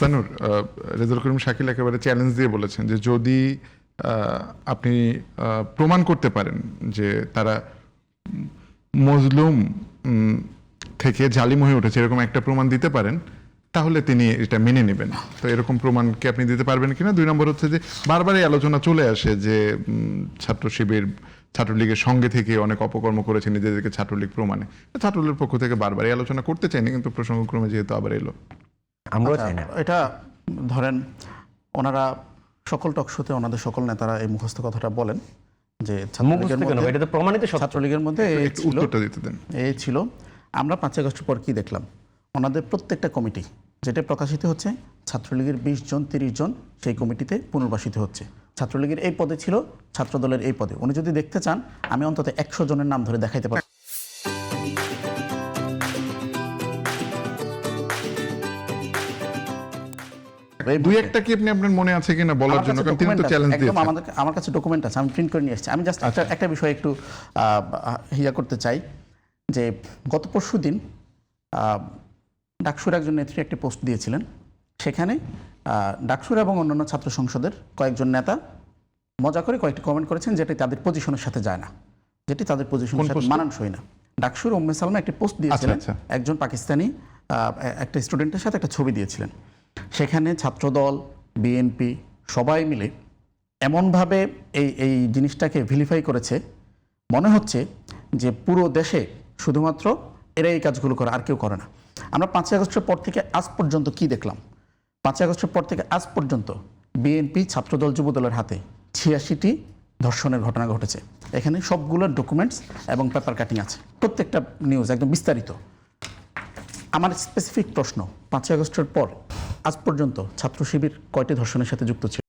Sanur, Rezaul Karim Shakil একেবারে challenge দিয়ে বলেছেন যে যদি আপনি প্রমাণ করতে পারেন যে তারা মজলুম থেকে জালিম হয়ে উঠেছে, এরকম একটা প্রমাণ দিতে পারেন, তাহলে তিনি এটা মেনে নেবেন। তো এরকম প্রমাণ কি আপনি দিতে পারবেন কিনা? 2 নম্বর হচ্ছে যে বারবারই আলোচনা চলে আসে যে ছাত্র শিবির ছাত্রলীগের সঙ্গে থেকে অনেক অপকর্ম করেছে নিজেদেরকে ছাত্রলীগ প্রমাণে। ছাত্রলীগের পক্ষ থেকে বারবারই আলোচনা করতে চাইনি, কিন্তু প্রসঙ্গক্রমে যেহেতু আবার এলো, আমরাও চাই না। এটা ধরেন ওনারা সকল টকশোতে ওনাদের সকল নেতারা এই মুখস্থ কথাটা বলেন যে এটা তো প্রমাণিত সত্য। ছাত্রলীগের মধ্যে একটু উত্তরটা দিতে দেন। এই ছিল। আমরা 5 আগস্টের পর কি দেখলাম, ওনাদের প্রত্যেকটা কমিটি যেটা প্রকাশিত হচ্ছে, ছাত্রলীগের 20 জন 30 জন সেই কমিটিতে পুনর্বাসিত হচ্ছে। ছাত্রলীগের এই পদে ছিল, ছাত্রদলের এই পদে। উনি যদি দেখতে চান আমি অন্তত 100 জনের নাম ধরে দেখাইতে পারি। দুই একটা কি আপনি আপনার মনে আছে কিনা বলার জন্য, কারণ তিনি তো চ্যালেঞ্জ দিয়েছেন। আমার কাছে ডকুমেন্ট আছে, আমি প্রিন্ট করে নিয়ে এসেছি। আমি জাস্ট একটা বিষয় একটু হিয়া করতে চাই যে গত পরশুদিন ডাকসুর একজন নেত্রী একটি পোস্ট দিয়েছিলেন। সেখানে ডাকসুর এবং অন্যান্য ছাত্র সংসদের কয়েকজন নেতা মজা করে কয়েকটি কমেন্ট করেছেন যেটি তাদের পজিশনের সাথে যায় না, যেটি তাদের পজিশনের সাথে মানানসই না। ডাকসুর উম্মে সালমা একটি পোস্ট দিয়েছিলেন, একজন পাকিস্তানি একটা স্টুডেন্টের সাথে একটা ছবি দিয়েছিলেন। সেখানে ছাত্রদল, বিএনপি সবাই মিলে এমনভাবে এই জিনিসটাকে ভিলিফাই করেছে, মনে হচ্ছে যে পুরো দেশে শুধুমাত্র এরা এই কাজগুলো করে, আর কেউ করে না। আমরা 5 আগস্টের পর থেকে আজ পর্যন্ত কি দেখলাম? 5 আগস্টের পর থেকে আজ পর্যন্ত বিএনপি, ছাত্রদল, যুবদলের হাতে 86টি ধর্ষণের ঘটনা ঘটেছে। এখানে সবগুলোর ডকুমেন্টস এবং পেপার কাটিং আছে, প্রত্যেকটা নিউজ একদম বিস্তারিত। আমার স্পেসিফিক প্রশ্ন, 5 আগস্টের পর আজ পর্যন্ত ছাত্র শিবির কয়টি ধর্ষণের সাথে যুক্ত ছিল?